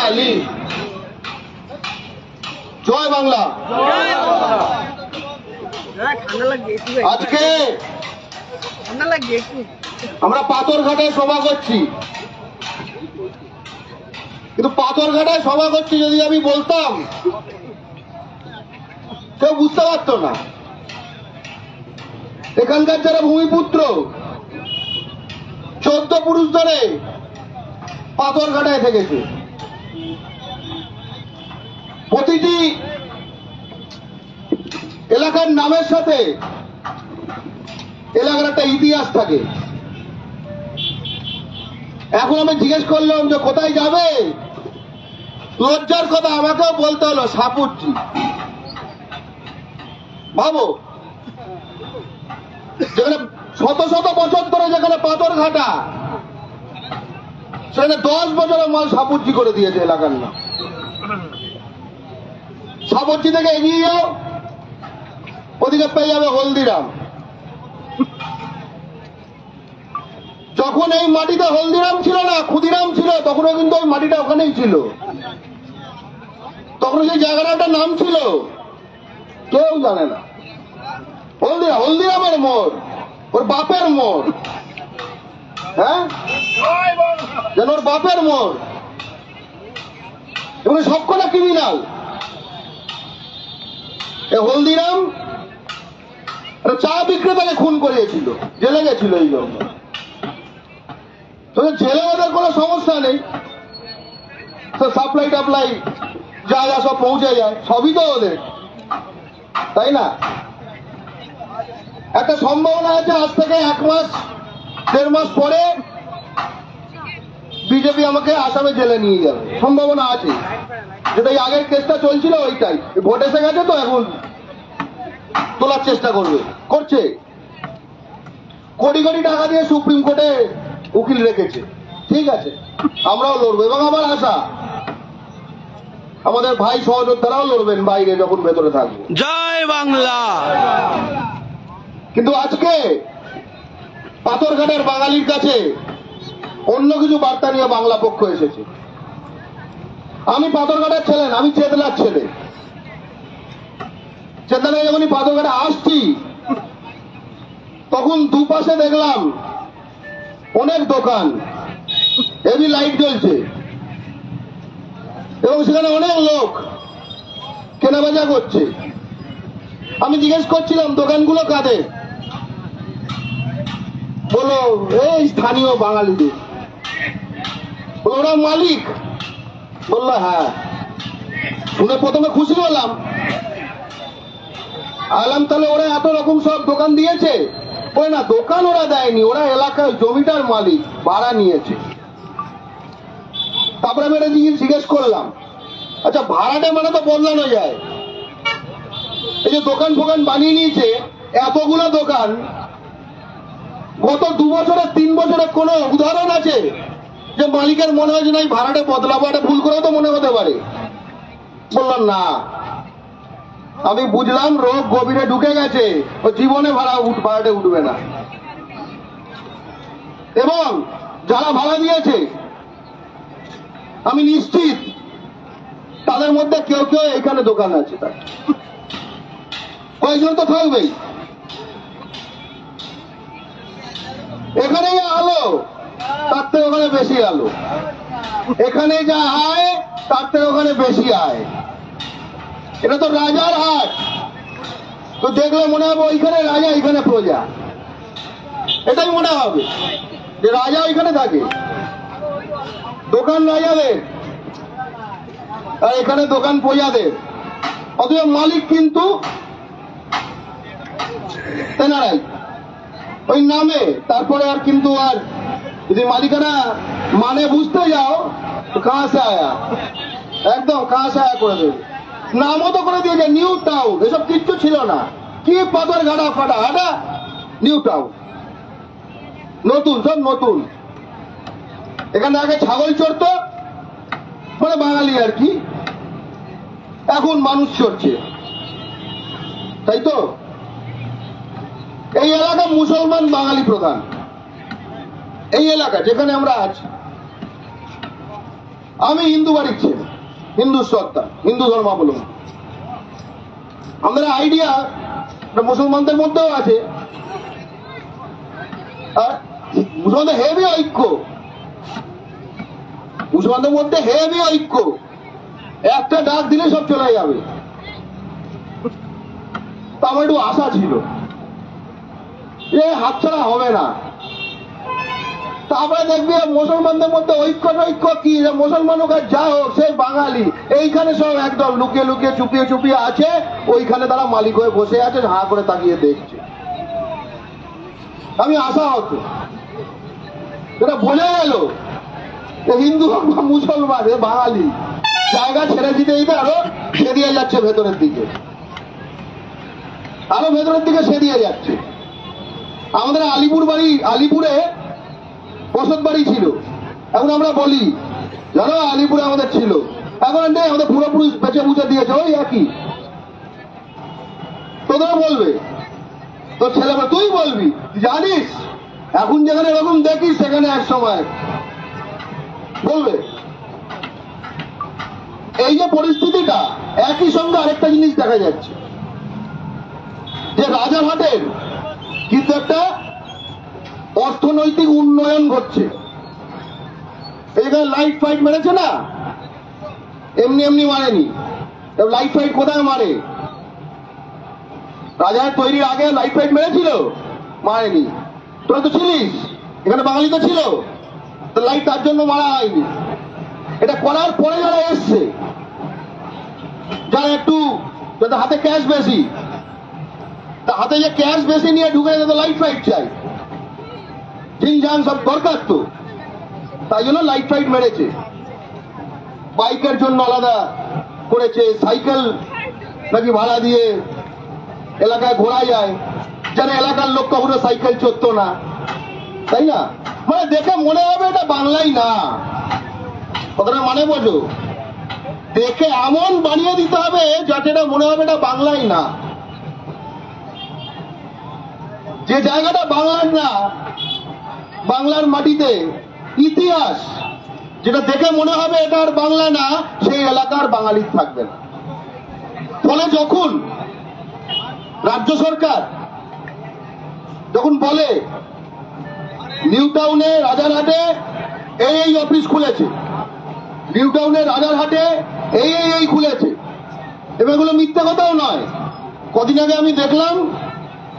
বাঙালি। জয় বাংলা। আজকে আমরা পাথরঘাটায় সভা করছি, কিন্তু পাথরঘাটায় সভা করছি যদি আমি বলতাম কেউ বুঝতে পারত না। এখানকার যারা ভূমিপুত্র 14 পুরুষ ধরে পাথরঘাটায় থেকেছে। প্রতিটি এলাকার নামের সাথে এলাকার একটা ইতিহাস থাকে। এখন আমি জিজ্ঞেস করলাম যে কোথায় যাবে, লজ্জার কথা আমাকেও বলতে হলো সাপুরজি। ভাবো, যেখানে শত শত বছর ধরে যেখানে পাথরঘাটা, সেখানে 10 বছরের মাল সাপুরজি করে দিয়েছে এলাকার নাম। সাপুরজি থেকে এগিয়ে যাও, ওদিকে পেয়ে যাবে হলদিরাম। যখন এই মাটিতে হলদিরাম ছিল না, ক্ষুদিরাম ছিল, তখনও কিন্তু ওই মাটিটা ওখানেই ছিল। তখন সেই জায়গাটার নাম ছিল কেউ জানে না। হলদিরামের মোড়, ওর বাপের মোড়। হ্যাঁ, যেন ওর বাপের মোড়। এবং সবকটা ক্রিমিনাল। হলদিরাম চা বিক্রেতাকে খুন করিয়েছিল, জেলে গেছিল এই জন্য। জেলে ওদের কোনো সমস্যা নেই, সাপ্লাই টাপ্লাই যা যা সব পৌঁছে যায়, সবই তো ওদের, তাই না? একটা সম্ভাবনা আছে আজ থেকে 1 মাস 1.5 মাস পরে বিজেপি আমাকে আসামে জেলে নিয়ে যাবে, সম্ভাবনা আছে। যেটা এই আগের কেসটা চলছিল ওইটাই, ভোট এসে গেছে তো এখন তোলার চেষ্টা করছে। কোটি কোটি টাকা দিয়ে সুপ্রিম কোর্টে উকিল রেখেছে, ঠিক আছে, আমরাও লড়বো। এবং আমার আশা আমাদের ভাই সহযোদ্ধারাও লড়বেন বাইরে যখন ভেতরে থাকবো। জয় বাংলা। কিন্তু আজকে পাথরঘাটার বাঙালির কাছে অন্য কিছু বার্তা নিয়ে বাংলা পক্ষ এসেছে। আমি পাথরঘাটার ছেলে, আমি চেতলার ছেলে। চেতলায় যখনই পাথরঘাটা আসছি, তখন দুপাশে দেখলাম অনেক দোকান, হেভি লাইট জ্বলছে, এবং সেখানে অনেক লোক কেনাবেচা করছে। আমি জিজ্ঞেস করছিলাম দোকানগুলো কাদের, বলো এই স্থানীয় বাঙালিদের। বলো ওরা মালিক? বললো হ্যাঁ। শুনে প্রথমে খুশি হলাম, আলাম তাহলে ওরা এত রকম সব দোকান দিয়েছে। ওই না, দোকান ওরা দেয়নি, ওরা এলাকার জমিটার মালিক, ভাড়া নিয়েছে। তারপরে আমি এটা জিজ্ঞেস করলাম, আচ্ছা ভাড়াটা মানে তো বদলানো যায়, এই যে দোকান ফোকান বানিয়ে নিয়েছে এতগুলো দোকান, গত 2 বছরে 3 বছরে কোন উদাহরণ আছে যে মালিকের মনে হয় যে না ভাড়াটা বদলাবো? একটা ভুল করেও তো মনে হতে পারে। বললাম না, আমি বুঝলাম রোগ গভীরে ঢুকে গেছে, ও জীবনে ভাড়াটে উঠবে না। এবং যারা ভাড়া দিয়েছে আমি নিশ্চিত তাদের মধ্যে কেউ কেউ এখানে দোকান আছে, তার কয়েকজন তো থাকবেই। এখানেই আলো, তার থেকে ওখানে বেশি আলো। এখানে যা আয় তার থেকে ওখানে বেশি আয়। এটা তো রাজার হাট, তো দেখলে মনে হবে ওইখানে রাজা এখানে প্রজা। এটাই মনে হবে যে রাজা ওইখানে থাকে, দোকান রাজাদের আর এখানে দোকান প্রজাদের। অথচ মালিক কিন্তু তেনারাই, ওই নামে। তারপরে আর কিন্তু আর যদি মালিকানা মানে বুঝতে যাও তো কাহা সে আয়া, একদম কাহা সে আয়া করে দেবে। নামও তো করে দিয়েছে নিউ টাউন, এসব কিচ্ছু ছিল না। কি পাথরঘাটা ফাটা হাটা, নিউ টাউন, নতুন, সব নতুন। এখানে আগে ছাগল চড়তো, মানে বাঙালি আর কি, এখন মানুষ চড়ছে, তাই তো? এই এলাকা মুসলমান বাঙালি প্রধান, এই এলাকা যেখানে আমরা আছি। আমি হিন্দু বাড়ির ছেলে, হিন্দু সত্তা, হিন্দু ধর্মাবলম্বী। আমাদের আইডিয়া মুসলমানদের মধ্যেও আছে, মুসলমানদের হেভি ঐক্য, মুসলমানদের মধ্যে হেভি ঐক্য, একটা ডাক দিলে সব চলে যাবে। তা আমার একটু আশা ছিল যে হাতছাড়া হবে না। তারপরে দেখবি মুসলমানদের মধ্যে ঐক্য নৈক্য কি, মুসলমান হোক আর যা হোক, সেই বাঙালি এইখানে সব একদম লুকিয়ে লুকিয়ে চুপিয়ে চুপিয়ে আছে, ওইখানে তারা মালিক হয়ে বসে আছে, হা করে তাকিয়ে দেখছে। আমি আশা হতো এটা বোঝা গেল হিন্দু হোক বা মুসলমান, বাঙালি জায়গা ছেড়ে দিতে দিতে আরো সেরিয়ে যাচ্ছে ভেতরের দিকে, আরো ভেতরের দিকে সেরিয়ে যাচ্ছে। আমাদের আলিপুরে বসত বাড়ি ছিল, এখন আমরা বলি জানো আলিপুরে আমাদের ছিল, এখন নেই, আমাদের পূর্বপুরুষ বেঁচে বুঝে দিয়েছে, ওই একই। তোদেরও বলবে, তোর ছেলেমেয়ে তুই বলবি, জানিস এখন যেখানে এরকম দেখিস সেখানে এক সময় বলবে। এই যে পরিস্থিতিটা, একই সঙ্গে আরেকটা জিনিস দেখা যাচ্ছে যে রাজারহাটের কিন্তু একটা অর্থনৈতিক উন্নয়ন ঘটছে। এখানে লাইট ফাইট মেরেছে না, এমনি এমনি মারেনি। লাইট ফাইট কোথায় মারে? রাজারহাট তৈরির আগে লাইট ফাইট মেরেছিল? মারেনি। তোরা তো ছিলিস এখানে, বাঙালি তো ছিল, তো লাইট তার জন্য মারা হয়নি। এটা করার পরে যারা এসছে, যারা একটু যাদের হাতে ক্যাশ বেশি, তা হাতে যে ক্যাশ বেশি নিয়ে ঢুকে যাতে লাইট ফাইট চাই, ঝিংঝাং সব দরকার তো, তাই জন্য লাইট ফাইট মেরেছে। বাইকের জন্য আলাদা করেছে, সাইকেল নাকি ভাড়া দিয়ে এলাকায় ঘোরা যায়, যেন এলাকার লোক কখনো সাইকেল চড়তো না, তাই না? মানে দেখে মনে হবে এটা বাংলাই না, কথাটা মানে বোঝো। দেখে এমন বানিয়ে দিতে হবে যাতে এটা মনে হবে এটা বাংলাই না। যে জায়গাটা বাংলার না, বাংলার মাটিতে ইতিহাস যেটা দেখে মনে হবে এটা আর বাংলা না, সেই এলাকার বাঙালি থাকবে না। ফলে যখন রাজ্য সরকার যখন বলে নিউ টাউনে রাজারহাটে এই অফিস খুলেছে, নিউ টাউনে রাজারহাটে এই খুলেছে, এবং এগুলো মিথ্যা কথাও নয়। কদিন আগে আমি দেখলাম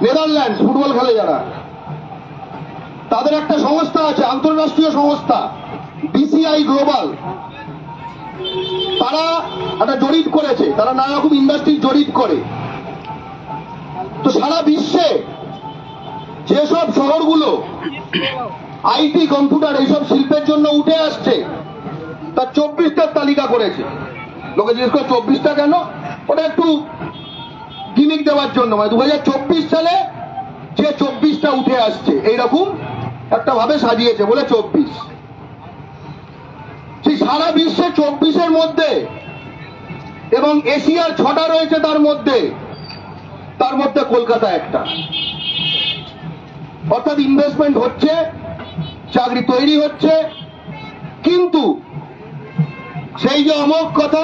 নেদারল্যান্ডস ফুটবল খেলে যারা, তাদের একটা সংস্থা আছে, আন্তর্রাষ্ট্রীয় সংস্থা বিসিআই গ্লোবাল, তারা একটা জরিপ করেছে, তারা নানা রকম ইন্ডাস্ট্রির জরিপ করে। তো সারা বিশ্বে যেসব শহরগুলো আইটি কম্পিউটার এইসব শিল্পের জন্য উঠে আসছে, তার 24টার তালিকা করেছে। লোকে জিজ্ঞেস করে 24টা কেন? ওটা একটু গিমিক দেওয়ার জন্য, মানে 2024 সালে যে 24টা উঠে আসছে এইরকম একটা ভাবে সাজিয়েছে বলে 24। সেই সারা বিশ্বে 24-এর মধ্যে, এবং এশিয়ার 6টা রয়েছে তার মধ্যে কলকাতা একটা। অর্থাৎ ইনভেস্টমেন্ট হচ্ছে, চাকরি তৈরি হচ্ছে, কিন্তু সেই যে অমোঘ কথা,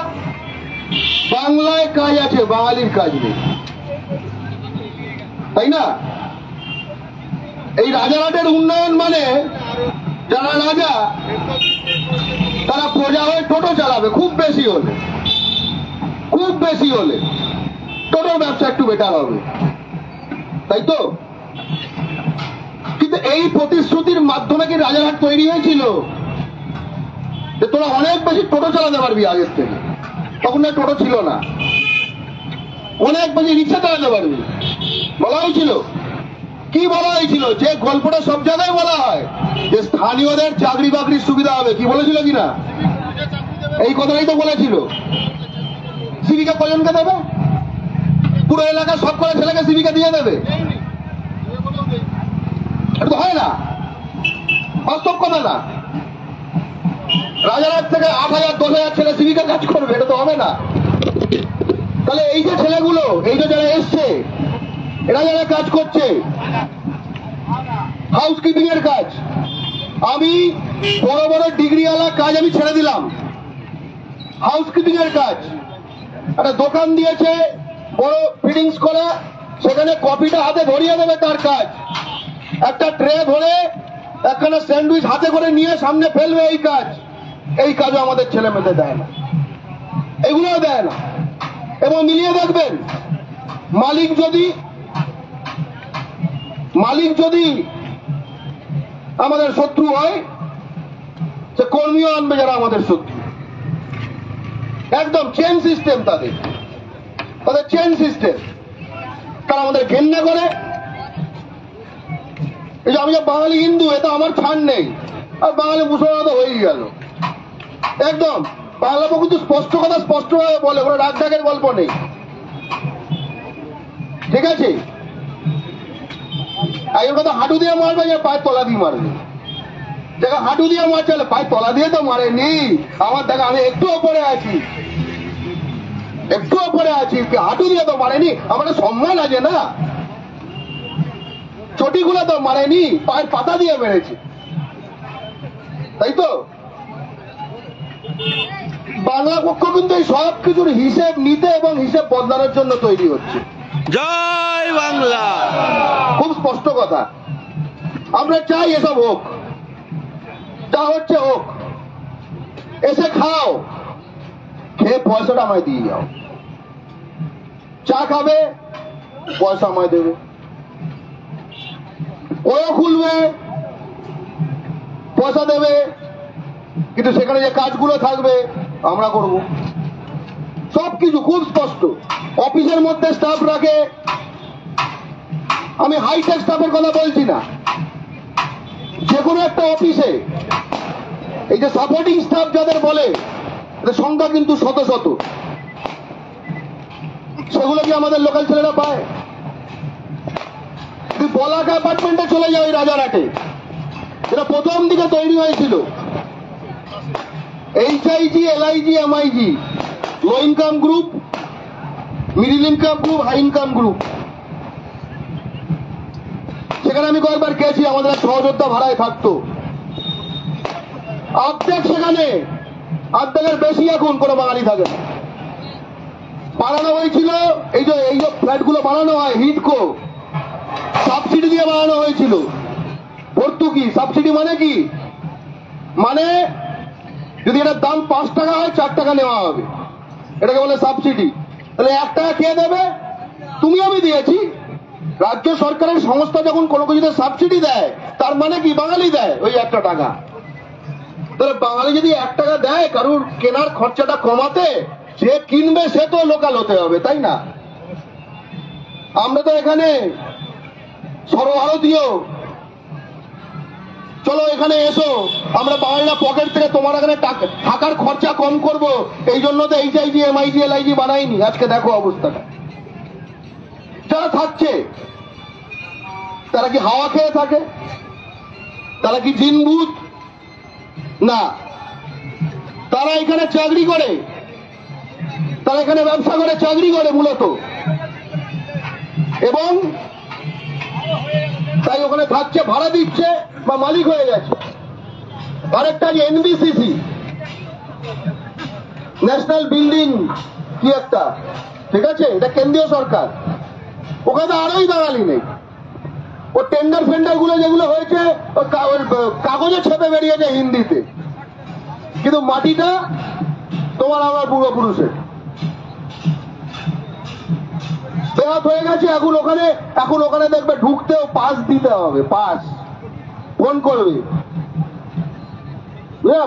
বাংলায় কাজ আছে, বাঙালির কাজ নেই, তাই না? এই রাজারহাটের উন্নয়ন মানে যারা রাজা তারা প্রজা হয়ে টোটো চালাবে, খুব বেশি হলে টোটোর ব্যবসা একটু বেটার হবে, তাই তো? কিন্তু এই প্রতিশ্রুতির মাধ্যমে কি রাজারহাট তৈরি হয়েছিল যে তোরা অনেক বেশি টোটো চালাতে পারবি আগের থেকে? তখন না টোটো ছিল না, অনেক বেশি রিক্সা চালাতে পারবি বলা হয়েছিল। কি বলা হয়েছিল? যে গল্পটা সব জায়গায় বলা হয় যে স্থানীয়দের চাকরি বাকরির সুবিধা হবে, কি বলেছিল কিনা? এই কথাটাই তো বলেছিল। জীবিকা কজনকে দেবে? পুরো এলাকার সব করে ছেলেকে জীবিকা দিয়ে দেবে? এটা তো হয় না, বাস্তব কথা না। রাজারহাট থেকে 8,000 10,000 ছেলে জীবিকা কাজ করবে, এটা তো হবে না। তাহলে এই যে ছেলেগুলো, এই যে যারা এসছে, এরা যারা কাজ করছে হাউসকিপিং এর কাজ, আমি বড় বড় ডিগ্রিওয়ালা কাজ আমি ছেড়ে দিলাম, হাউসকিপিং এর কাজ, একটা দোকান দিয়েছে বড় ফিডিংস করা, সেখানে কপিটা হাতে ধরিয়ে দেবে তার কাজ, একটা ট্রে ধরে একখানা স্যান্ডউইচ হাতে করে নিয়ে সামনে ফেলবে, এই কাজও আমাদের ছেলে মেয়েদের দেয় না, এগুলোও দেয় না। এবং মিলিয়ে দেখবেন, মালিক যদি আমাদের শত্রু হয়, সে কর্মীও আনবে যারা আমাদের শত্রু। একদম চেন সিস্টেম, তাদের চেন সিস্টেম। তারা আমাদের ঘেন্না করে। এই যে আমি যে বাঙালি হিন্দু, এটা আমার ছাড় নেই, আর বাঙালি মুসলমান তো হয়েই গেল। একদম বাংলা কিন্তু স্পষ্ট কথা স্পষ্টভাবে বলে, কোনো রাগ ঢাকের গল্প নেই, ঠিক আছে? আগের কথা হাঁটু দিয়ে মারবে, পায়ের তলা দিয়ে মারবে। দেখা হাঁটু দিয়ে মারছে, পায়ের তলা দিয়ে তো মারেনি। আমার দেখা আমি একটু ওপরে আছি, হাঁটু দিয়ে তো মারেনি। আমার সম্মান আছে না, চটিগুলো তো মারেনি, পায়ের পাতা দিয়ে মেরেছে, তাই তো? বাংলা পক্ষ কিন্তু এই সব কিছুর হিসেব নিতে এবং হিসেব বদলানোর জন্য তৈরি হচ্ছে। জয় বাংলা। খুব স্পষ্ট কথা, আমরা চাই এসব হোক, যা হচ্ছে হোক। এসে খাও, খেয়ে পয়সাটা আমায় দিয়ে যাও। চা খাবে, পয়সা আমায় দেবে। ওও খুলবে, পয়সা দেবে, কিন্তু সেখানে যে কাজগুলো থাকবে আমরা করব। সবকিছু খুব স্পষ্ট। অফিসের মধ্যে স্টাফ রাখে, আমি হাইটেক স্টাফের কথা বলছি না, যে কোনো একটা অফিসে এই যে সাপোর্টিং স্টাফ যাদের বলে, সংখ্যা কিন্তু শত শত, সেগুলো কি আমাদের লোকাল ছেলেরা পায়? বলাক অ্যাপার্টমেন্টে চলে যায় ওই রাজারহাটে, যেটা প্রথম দিকে তৈরি হয়েছিল, HIG, LIG, MIG, low income group, middle income group, high income group. সেখানে আমি কয়েকবার গেছি, আমাদের সহযোদ্ধা ভাড়ায় থাকতো। সেখানে অর্ধেকের বেশি এখন কোনো বাঙালি থাকে না। বানানো হয়েছিল এই যে ফ্ল্যাট গুলো বানানো হয়, হিটকো সাবসিডি দিয়ে বানানো হয়েছিল। ভর্তুকি সাবসিডি মানে কি? মানে যদি এটার দাম 5 টাকা হয়, 4 টাকা নেওয়া হবে, এটাকে বলে সাবসিডি। তাহলে 1 টাকা কে দেবে? তুমি আমি দিয়েছি। রাজ্য সরকারের সংস্থা যখন কোনো কিছুতে সাবসিডি দেয়, তার মানে কি? বাঙালি দেয় ওই 1 টাকা। তাহলে বাঙালি যদি 1 টাকা দেয় কারুর কেনার খরচাটা কমাতে, যে কিনবে সে তো লোকাল হতে হবে, তাই না? আমরা তো এখানে সর্বভারতীয়, চলো এখানে এসো, আমরা বাঙালিরা পকেট থেকে তোমার এখানে থাকার খরচা কম করব, এই জন্য তো HIG, MIG, LIG বানাইনি। আজকে দেখো অবস্থাটা। যারা থাকছে তারা কি হাওয়া খেয়ে থাকে? তারা কি জিনভূত? না, তারা এখানে চাকরি করে, তারা এখানে ব্যবসা করে, চাকরি করে মূলত, এবং তাই ওখানে থাকছে, ভাড়া দিচ্ছে বা মালিক হয়ে গেছে। আরেকটা NBCC, ন্যাশনাল বিল্ডিং কি একটা, ঠিক আছে, এটা কেন্দ্রীয় সরকার, ওখানে আরোই বাঙালি নেই। ও টেন্ডার ফেন্ডার গুলো যেগুলো হয়েছে কাগজে ছেপে বেরিয়েছে হিন্দিতে, কিন্তু মাটিটা তোমার আমার পূর্বপুরুষের বেহাত হয়ে গেছে। এখন ওখানে দেখবে ঢুকতেও পাস দিতে হবে, পাস। ফোন করবে,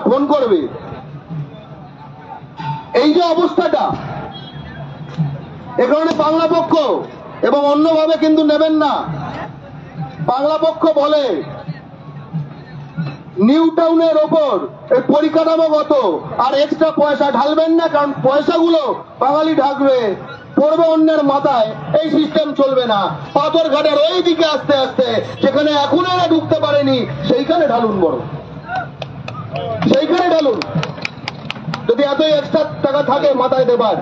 ফোন করবে। এই যে অবস্থাটা, এ কারণে বাংলা পক্ষ এবং অন্যভাবে কিন্তু নেবেন না। বাংলা পক্ষ বলে নিউ টাউনের ওপর এই পরিকাঠামোগত আর এক্সট্রা পয়সা ঢালবেন না, কারণ পয়সাগুলো বাঙালি ঢাকবে, পড়বে অন্যের মাথায়। এই সিস্টেম চলবে না। পাথরঘাটের ওই দিকে আস্তে আস্তে যেখানে এখন এরা ঢুকতে পারেনি, সেইখানে ঢালুন, বড় সেইখানে ঢালুন। যদি এতই এক্সট্রা টাকা থাকে মাথায় দেবার,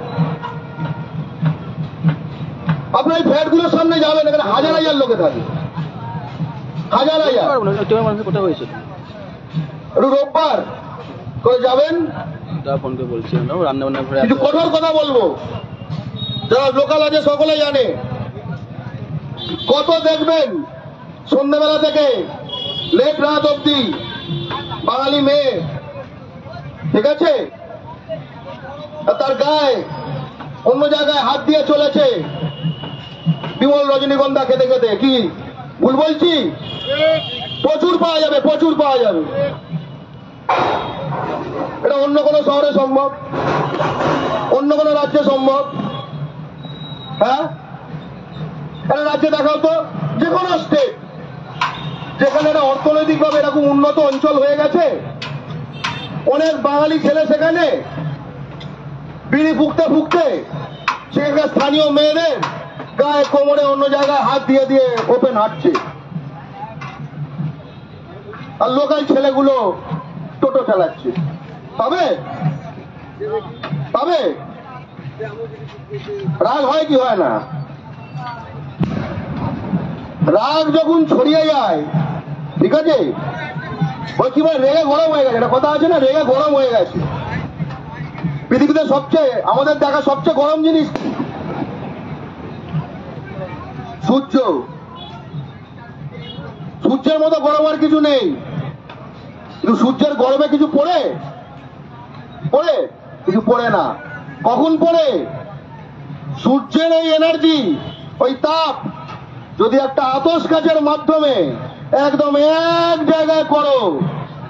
আপনার এই ফ্ল্যাট গুলোর সামনে যাবেন, এখানে হাজার হাজার লোকে থাকে, হাজার হাজার। একটু রোববার করে যাবেন, তা ফোন করে বলছি আমরা রান্না বান্না করে কিছু কঠোর কথা বলবো, যারা লোকাল আছে সকলে জানে। কত দেখবেন সন্ধ্যাবেলা থেকে লেট রাত অব্দি বাঙালি মেয়ে, ঠিক আছে, আর তার গায়ে অন্য জায়গায় হাত দিয়ে চলেছে বিমল রজনীগন্ধা খেতে খেতে। কি ভুল বলছি? প্রচুর পাওয়া যাবে, প্রচুর পাওয়া যাবে। এটা অন্য কোনো শহরে সম্ভব, অন্য কোনো রাজ্যে সম্ভব? হ্যাঁ, এটা রাজ্যে দেখাও তো, যে কোনো স্টেট যেখানে এটা অর্থনৈতিকভাবে এরকম উন্নত অঞ্চল হয়ে গেছে, অনেক বাঙালি ছেলে সেখানে বিড়ি ফুঁকতে ফুঁকতে সেখানে স্থানীয় মেয়েদের গায়ে কোমরে অন্য জায়গায় হাত দিয়ে দিয়ে ওপেন হাঁটছে, আর লোকাল ছেলেগুলো টোটো চালাচ্ছে। পাবে পাবে? রাগ হয় কি হয় না? রাগ যখন ছড়িয়ে যায়, ঠিক আছে, বলছি ভাই রেগে গরম হয়ে গেছে, একটা কথা আছে না, রেগে গরম হয়ে গেছে। পৃথিবীতে সবচেয়ে আমাদের দেখা সবচেয়ে গরম জিনিস সূর্য। সূর্যের মতো গরম আর কিছু নেই, কিন্তু সূর্যের গরমে কিছু পড়ে পড়ে কিছু পড়ে না। কখন পড়ে? সূর্যের এই এনার্জি, ওই তাপ যদি একটা আতশ কাচের মাধ্যমে একদম এক জায়গায় করো,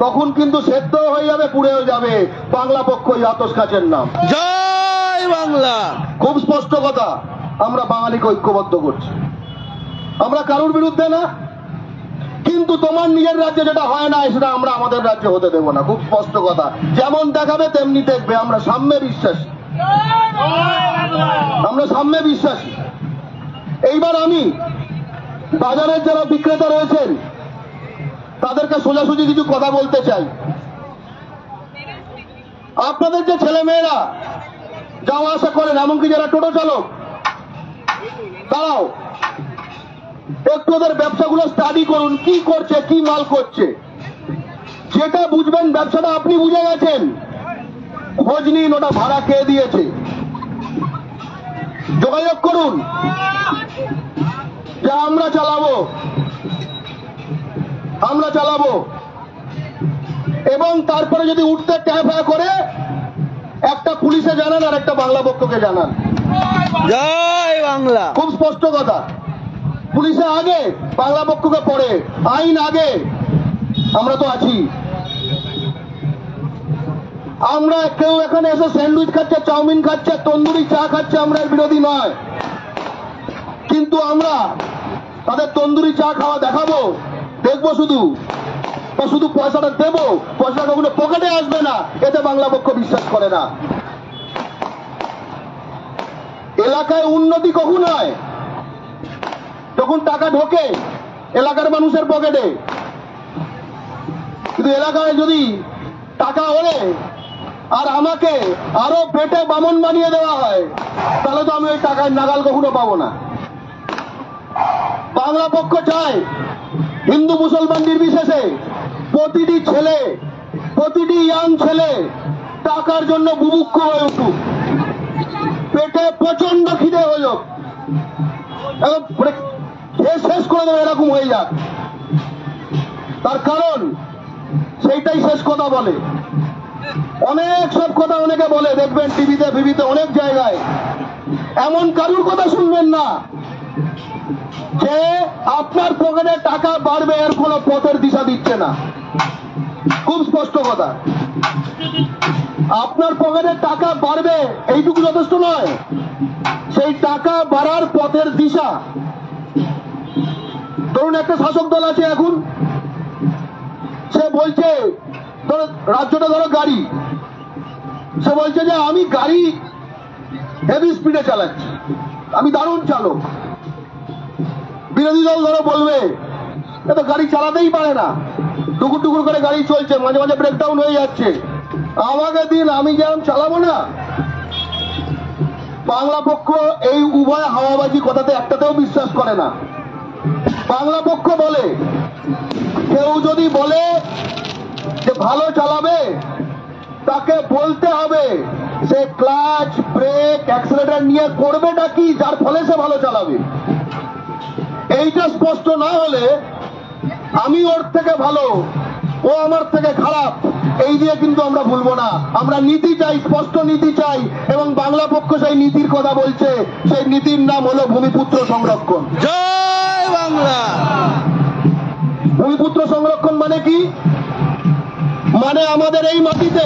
তখন কিন্তু সেদ্ধ হয়ে যাবে, পুড়েও যাবে। বাংলা পক্ষ ওই আতশ কাচের নাম। জয় বাংলা। খুব স্পষ্ট কথা, আমরা বাঙালিকে ঐক্যবদ্ধ করছি, আমরা কারোর বিরুদ্ধে না, কিন্তু তোমার নিজের রাজ্যে যেটা হয় না সেটা আমরা আমাদের রাজ্যে হতে দেবো না। খুব স্পষ্ট কথা, যেমন দেখাবে তেমনি দেখবে। আমরা সাম্যে বিশ্বাসী, আমরা সাম্যে বিশ্বাসী। এইবার আমি বাজারের যারা বিক্রেতা রয়েছেন তাদেরকে সোজাসুজি কিছু কথা বলতে চাই। আপনাদের যে ছেলে মেয়েরা যাওয়া আসা করেন, এমনকি যারা টোটো চালক, তারাও একটু ওদের ব্যবসাগুলো স্টাডি করুন, কি করছে, কি মাল করছে। যেটা বুঝবেন ব্যবসাটা আপনি বুঝে গেছেন, খোঁজ নিন ওটা ভাড়া কে দিয়েছে, যোগাযোগ করুন যে আমরা চালাবো, আমরা চালাবো। এবং তারপরে যদি উঠতে ট্যাফা করে একটা পুলিশে জানান আর একটা বাংলা পক্ষকে জানান। জয় বাংলা। খুব স্পষ্ট কথা, পুলিশে আগে, বাংলা পক্ষকে পরে, আইন আগে। আমরা তো আছি। আমরা কেউ এখানে এসে স্যান্ডউইচ খাচ্ছে, চাউমিন খাচ্ছে, তন্দুরি চা খাচ্ছে, আমরা এর বিরোধী নয়, কিন্তু আমরা তাদের তন্দুরি চা খাওয়া দেখাবো, দেখবো শুধু, বা শুধু পয়সাটা দেবো, পয়সাটা কখনো পকেটে আসবে না, এতে বাংলা পক্ষ বিশ্বাস করে না। এলাকায় উন্নতি কখন হয়? যখন টাকা ঢোকে এলাকার মানুষের পকেটে। কিন্তু এলাকায় যদি টাকা ওড়ে আর আমাকে আরো পেটে বামন বানিয়ে দেওয়া হয়, তাহলে তো আমি ওই টাকার নাগাল কখনো পাবো না। বাংলা পক্ষ চায় হিন্দু মুসলমান নির্বিশেষে প্রতিটি ছেলে, প্রতিটি ইয়াং ছেলে টাকার জন্য বুভুক্ষ হয়ে উঠুক, পেটে প্রচন্ড খিদে হয়ে যাক, শেষ করে দেবে, এরকম হয়ে যাক। তার কারণ সেইটাই শেষ কথা বলে। অনেক সব কথা অনেকে বলে, দেখবেন টিভিতে ভিভিতে অনেক জায়গায়। এমন কারুর কথা শুনবেন না যে আপনার পকেটে টাকা বাড়বে এর কোনো পথের দিশা দিচ্ছে না। খুব স্পষ্ট কথা, আপনার পকেটে টাকা বাড়বে এইটুকু যথেষ্ট নয়, সেই টাকা বাড়ার পথের দিশা। ধরুন একটা শাসক দল আছে এখন, সে বলছে, ধরো রাজ্যটা ধরো গাড়ি, সে বলছে যে আমি গাড়ি হেভি স্পিডে চালাচ্ছি, আমি দারুণ চালক। বিরোধী দল ধরো বলবে এ তো গাড়ি চালাতেই পারে না, টুকুর টুকুর করে গাড়ি চলছে, মাঝে মাঝে ব্রেকডাউন হয়ে যাচ্ছে, আমাকে দিন, আমি যেমন চালাবো না। বাংলা পক্ষ এই উভয় হাওয়াবাজি কথাতে একটাতেও বিশ্বাস করে না। বাংলা পক্ষ বলে, কেউ যদি বলে যে ভালো চালাবে তাকে বলতে হবে সে ক্লাচ ব্রেক অ্যাক্সিলারেটর নিয়ে করবেটা কি, যার ফলে সে ভালো চালাবে। এইটা স্পষ্ট না হলে আমি ওর থেকে ভালো, ও আমার থেকে খারাপ, এই দিয়ে কিন্তু আমরা ভুলবো না। আমরা নীতি চাই, স্পষ্ট নীতি চাই, এবং বাংলা পক্ষ সেই নীতির কথা বলছে। সেই নীতির নাম হলো ভূমিপুত্র সংরক্ষণ। জয় বাংলা। ভূমিপুত্র সংরক্ষণ মানে কি? মানে আমাদের এই মাটিতে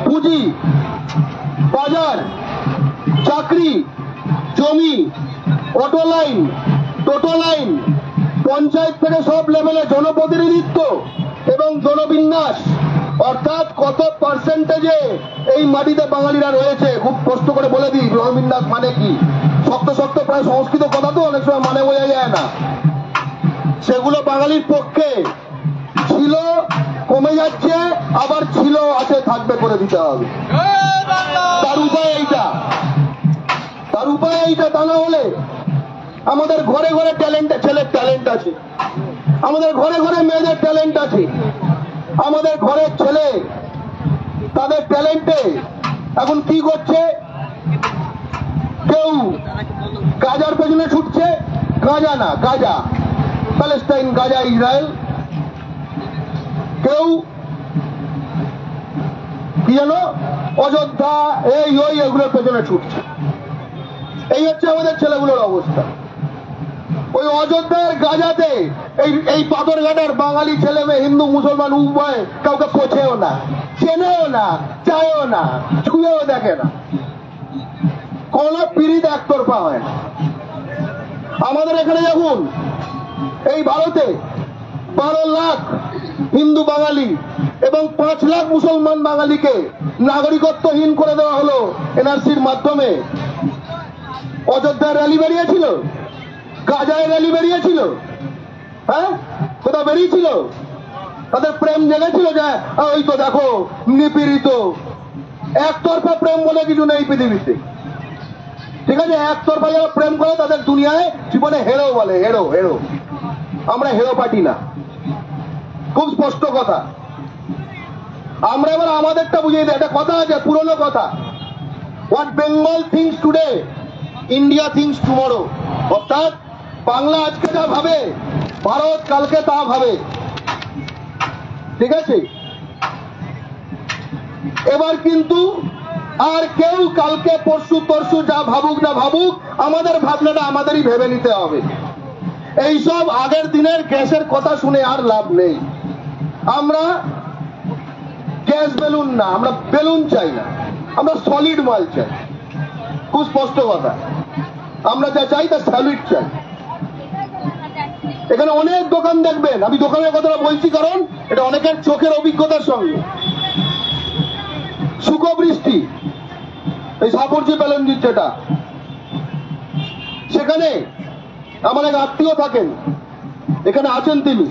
পুঁজি, বাজার, চাকরি, জমি, অটো লাইন, টোটো লাইন, পঞ্চায়েত থেকে সব লেভেলে জনপ্রতিনিধিত্ব এবং জনবিন্যাস, অর্থাৎ কত পার্সেন্টেজে এই মাটিতে বাঙালিরা রয়েছে। খুব কষ্ট করে বলে দিই জনবিন্যাস মানে কি। শক্ত শক্ত প্রায় সংস্কৃত কথা তো অনেক সময় মানে বোঝা যায় না। সেগুলো বাঙালির পক্ষে ছিল, কমে যাচ্ছে, আবার ছিল, আছে, থাকবে, করে দিতে হবে। তার উপায় এইটা, তার উপায় এইটা। তা না হলে আমাদের ঘরে ঘরে ছেলের ট্যালেন্ট আছে, আমাদের ঘরে ঘরে মেয়েদের ট্যালেন্ট আছে, আমাদের ঘরের ছেলে তাদের ট্যালেন্টে এখন কি করছে? কেউ গাজার পেছনে ছুটছে, গাজা না, গাজা প্যালেস্টাইন, গাজা ইসরায়েল। কেউ কি জানো অযোধ্যা, এই ওই এগুলোর পেছনে ছুটছে। এই হচ্ছে আমাদের ছেলেগুলোর অবস্থা। ওই অযোধ্যার গাজাতে এই পাথরঘাটার বাঙালি ছেলে মেয়ে, হিন্দু মুসলমান উভয়, কাউকে পোছেও না, চেনেও না, চায়ও না, ছুঁয়েও দেখে না, কোন পীড়িত একতরফা হয় না। আমাদের এখানে যখন এই ভারতে 12 লাখ হিন্দু বাঙালি এবং 5 লাখ মুসলমান বাঙালিকে নাগরিকত্বহীন করে দেওয়া হলো এনআরসির মাধ্যমে, অযোধ্যায় র্যালি বেরিয়েছিল, গাজায় র্যালি বেরিয়েছিল, হ্যাঁ কোথাও বেরিয়েছিল? তাদের প্রেম জেগেছিল যে ওই তো দেখো নিপীড়িত। একতরফা প্রেম বলে কিছু নেই পৃথিবীতে, ঠিক আছে? একতরফা যারা প্রেম করে তাদের দুনিয়ায় জীবনে হেরো বলে, হেরো হেরো। আমরা হেরো পার্টি না, খুব স্পষ্ট কথা। আমরা এবার আমাদেরটা বুঝিয়ে দিই। একটা কথা আছে, পুরনো কথা, what Bengal things today, India things tomorrow. অর্থাৎ বাংলা আজকে যা ভাবে, ভারত কালকে তা ভাবে, ঠিক আছে? এবার কিন্তু আর কেউ কালকে পরশু তরশু যা ভাবুক না ভাবুক, আমাদের ভাবনাটা আমাদেরই ভেবে নিতে হবে। এইসব আগের দিনের গ্যাসের কথা শুনে আর লাভ নেই। আমরা গ্যাস বেলুন না, আমরা বেলুন চাই না, আমরা সলিড মাল চাই। খুব স্পষ্ট কথা, আমরা যা চাই তা সলিড চাই। এখানে অনেক দোকান দেখবেন, আমি দোকানের কথাটা বলছি কারণ এটা অনেকের চোখের অভিজ্ঞতার সঙ্গে। শুকো বৃষ্টি, এই সাপরজি বেলুন যেটা, সেখানে আমার এক আত্মীয় থাকেন, এখানে আছেন তিনি,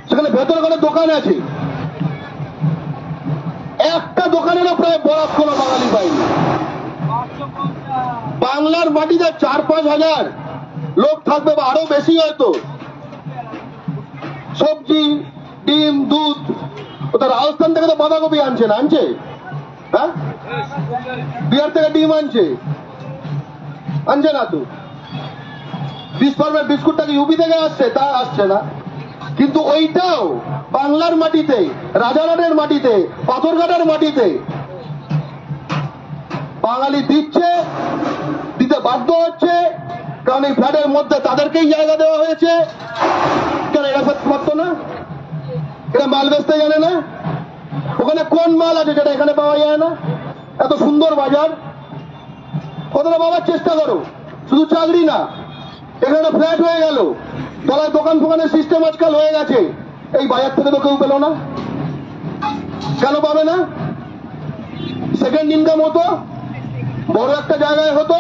সেখানে ভেতরে কোনো দোকান আছে, একটা দোকানেরও প্রায় বরাত কোনো বাঙালি পায়নি। বাংলার মাটিতে 4-5 হাজার লোক থাকবে বা আরো বেশি হয়তো। সবজি, ডিম, দুধ, ওটা রাজস্থান থেকে তো বাঁধাকপি আনছে না, আনছে? হ্যাঁ, বিহার থেকে ডিম আনছে, আনছে না তো। বিস্কুটটা কি ইউপি থেকে আসছে? তা আসছে না। কিন্তু ওইটাও বাংলার মাটিতে, রাজারানের মাটিতে, পাথরঘাটার মাটিতে বাঙালি দিচ্ছে, দিতে বাধ্য হচ্ছে, কারণ এই ফ্ল্যাটের মধ্যে তাদেরকেই জায়গা দেওয়া হয়েছে। কেন এরা পারতো না? এরা মাল বেচতে জানে না? ওখানে কোন মাল আছে যেটা এখানে পাওয়া যায় না? এত সুন্দর বাজার, কতটা পাওয়ার চেষ্টা করো। শুধু চাকরি না, এখানে ফ্ল্যাট হয়ে গেল, তলায় দোকান ফোকানের সিস্টেম আজকাল হয়ে গেছে। এই বাজার থেকে তো কেউ পেল না, কেন পাবে না? সেকেন্ড ইনকাম হতো, বড় একটা জায়গায় হতো,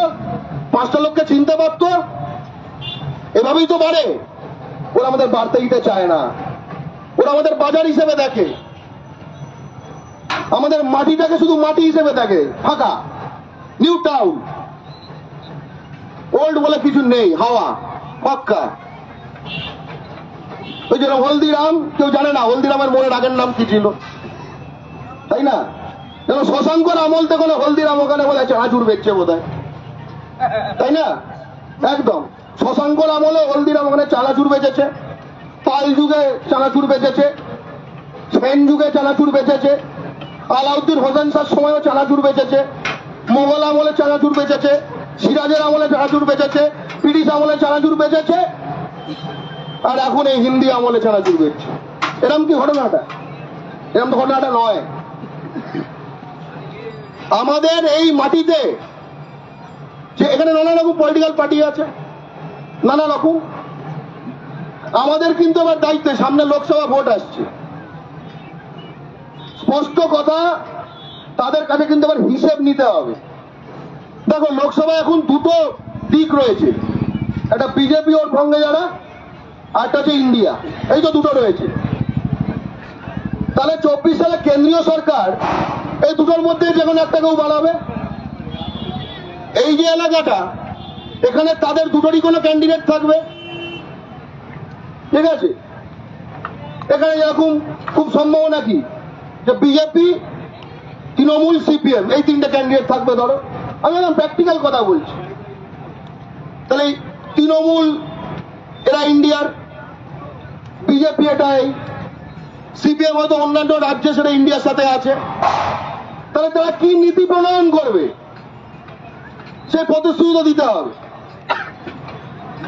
5টা লোককে চিনতে পারত। এভাবেই তো বাড়ে। ওরা আমাদের বাড়তে দিতে চায় না, ওরা আমাদের বাজার হিসেবে দেখে, আমাদের মাটিটাকে শুধু মাটি হিসেবে দেখে, ফাঁকা, নিউ টাউন, ওল্ড বলে কিছু নেই, হাওয়া পাক্কা। ওই যে হলদিরাম, কেউ জানে না হলদিরামের মোড়ের আগের নাম কি ছিল, তাই না? যেন শশাঙ্কর আমল থেকে হলদিরাম ওখানে বলে চানাচুর বেচছে বোধ হয়, তাই না? একদম শশাঙ্কর আমলে হলদিরাম ওখানে চানাচুর বেচেছে, পাল যুগে চানাচুর বেচেছে, সেন যুগে চানাচুর বেচেছে, আলাউদ্দিন হোসেন শাহর সময়ও চানাচুর বেচেছে, মোগল আমলে চানাচুর বেচেছে, সিরাজের আমলে চানাচুর বেচেছে, ব্রিটিশ আমলে চানাচুর বেচেছে, আর এখন এই হিন্দি আমলে চানাচুর বেচছে। এরম কি ঘটনাটা? এরম তো ঘটনাটা নয়। আমাদের এই মাটিতে যে এখানে নানা রকম পলিটিক্যাল পার্টি আছে, নানা রকম, আমাদের কিন্তু আবার দায়িত্বে, সামনে লোকসভা ভোট আসছে, স্পষ্ট কথা, তাদের কাছে কিন্তু আবার হিসেব নিতে হবে। দেখো লোকসভা এখন দুটো দিক রয়েছে, একটা বিজেপি ওর সঙ্গে যারা, আর একটা হচ্ছে ইন্ডিয়া, এই তো দুটো রয়েছে। তাহলে 24 সালে কেন্দ্রীয় সরকার এই দুটোর মধ্যে যে কোনো একটা কেউ বাড়াবে। এই যে এলাকাটা, এখানে তাদের দুটোরই কোনো ক্যান্ডিডেট থাকবে, ঠিক আছে? এখানে এরকম খুব সম্ভাবনা কি যে বিজেপি, তৃণমূল, সিপিএম এই তিনটে ক্যান্ডিডেট থাকবে। ধরো আমি একদম প্র্যাকটিক্যাল কথা বলছি। তাহলে তৃণমূল এরা ইন্ডিয়ার, বিজেপি এটাই, সিপিএম হয়তো অন্যান্য রাজ্যে সেটা ইন্ডিয়ার সাথে আছে। তাহলে তারা কি নীতি প্রণয়ন করবে সে প্রতিশ্রুতি দিতে হবে।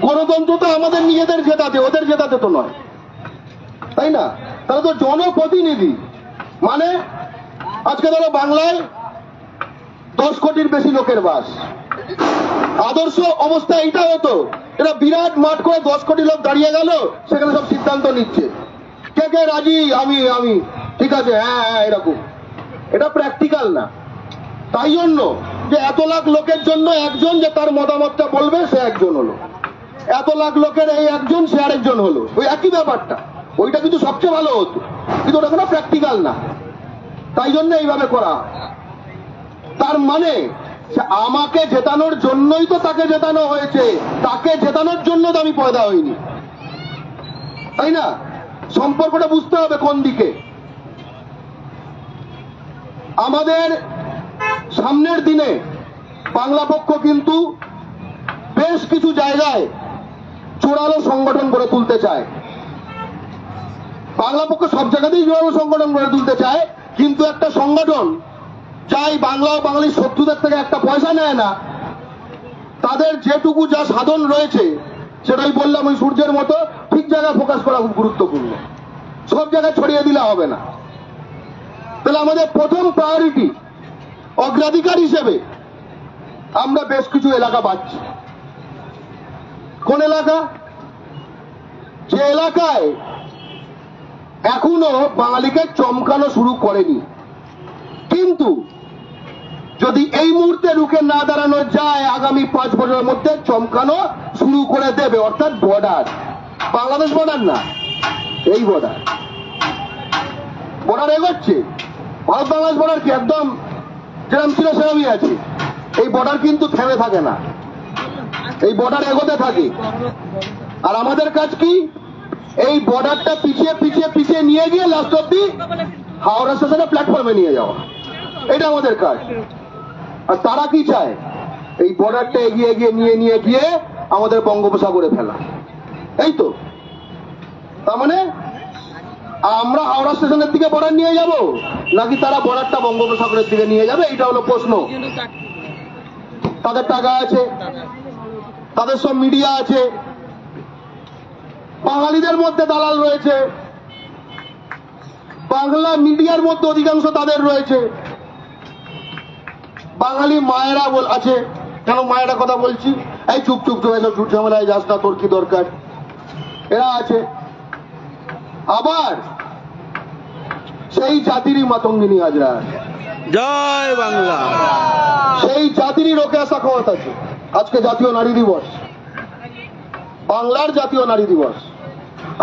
গণতন্ত্র তো আমাদের নিজেদের জেতাতে, ওদের জেতাতে তো নয়, তাই না? তারা তো জনপ্রতিনিধি। মানে আজকে ধরো বাংলায় 10 কোটির বেশি লোকের বাস। আদর্শ অবস্থা এইটা হতো, এটা বিরাট মাঠ করে 10 কোটি লোক দাঁড়িয়ে গেল, সেখানে সব সিদ্ধান্ত নিচ্ছে, কে কে রাজি, আমি আমি ঠিক আছে, হ্যাঁ হ্যাঁ, এরকম। এটা প্র্যাকটিক্যাল না। তাই জন্য যে এত লাখ লোকের জন্য একজন যে তার মতামতটা বলবে, সে একজন হলো, এত লাখ লোকের এই একজন, সে আরেকজন হলো, ওই একই ব্যাপারটা। ওইটা কিন্তু সবচেয়ে ভালো হতো, কিন্তু ওটা কোনো প্র্যাকটিক্যাল না। তাই জন্য এইভাবে করা। তার মানে আমাকে জেতানোর জন্যই তো তাকে জেতানো হয়েছে, তাকে জেতানোর জন্য তো আমি পয়দা হইনি, তাই না? সম্পর্কটা বুঝতে হবে কোন দিকে। আমাদের সামনের দিনে বাংলা পক্ষ কিন্তু বেশ কিছু জায়গায় জোরালো সংগঠন গড়ে তুলতে চায়। বাংলা পক্ষ সব জায়গাতেই জোরালো সংগঠন গড়ে তুলতে চায়, কিন্তু একটা সংগঠন চাই বাংলা ও বাঙালির শত্রুদের থেকে একটা পয়সা নেয় না, তাদের যেটুকু যা সাধন রয়েছে সেটাই বললাম, ওই সূর্যের মতো ঠিক জায়গায় ফোকাস করা খুব গুরুত্বপূর্ণ, সব জায়গায় ছড়িয়ে দিলে হবে না। তাহলে আমাদের প্রথম প্রায়োরিটি, অগ্রাধিকার হিসেবে আমরা বেশ কিছু এলাকা পাচ্ছি। কোন এলাকা? যে এলাকায় এখনো বাঙালিকে চমকানো শুরু করেনি, কিন্তু যদি এই মুহূর্তে রুখে না দাঁড়ানো যায়, আগামী 5 বছরের মধ্যে চমকানো শুরু করে দেবে। অর্থাৎ বর্ডার, বাংলাদেশ বর্ডার না, এই বর্ডার, বর্ডার এগোচ্ছে। ভারত বাংলাদেশ বর্ডার কি একদম যেরকম ছিল সেরকমই আছে। এই বর্ডার কিন্তু থেমে থাকে না, এই বর্ডার এগোতে থাকে। আর আমাদের কাজ কি? এই বর্ডারটা পিছিয়ে পিছিয়ে পিছিয়ে নিয়ে গিয়ে লাস্ট অব্দি হাওড়া স্টেশনে প্ল্যাটফর্মে নিয়ে যাওয়া, এটা আমাদের কাজ। আর তারা কি চায়? এই বর্ডারটা এগিয়ে এগিয়ে নিয়ে গিয়ে আমাদের বঙ্গোপসাগরে ফেলা, এই তো। তার মানে আমরা হাওড়া স্টেশনের দিকে বর্ডার নিয়ে যাব, নাকি তারা বর্ডারটা বঙ্গোপসাগরের দিকে নিয়ে যাবে? এইটা হলো প্রশ্ন। তাদের টাকা আছে, তাদের সব মিডিয়া আছে, বাঙালিদের মধ্যে দালাল রয়েছে, বাংলা মিডিয়ার মধ্যে অধিকাংশ তাদের রয়েছে, বাঙালি মায়েরা আছে। কেন মায়েরা কথা বলছি? এই চুপ চুপ চুপ, এসব ঝুট ঝামেলায় যাস না, তোর কি দরকার, এরা আছে। আবার সেই জাতিরই মাতঙ্গিনী হাজরা, জয় বাংলা। সেই জাতিরই রোকেয়া সাখাওয়াত আছে। আজকে জাতীয় নারী দিবস, বাংলার জাতীয় নারী দিবস।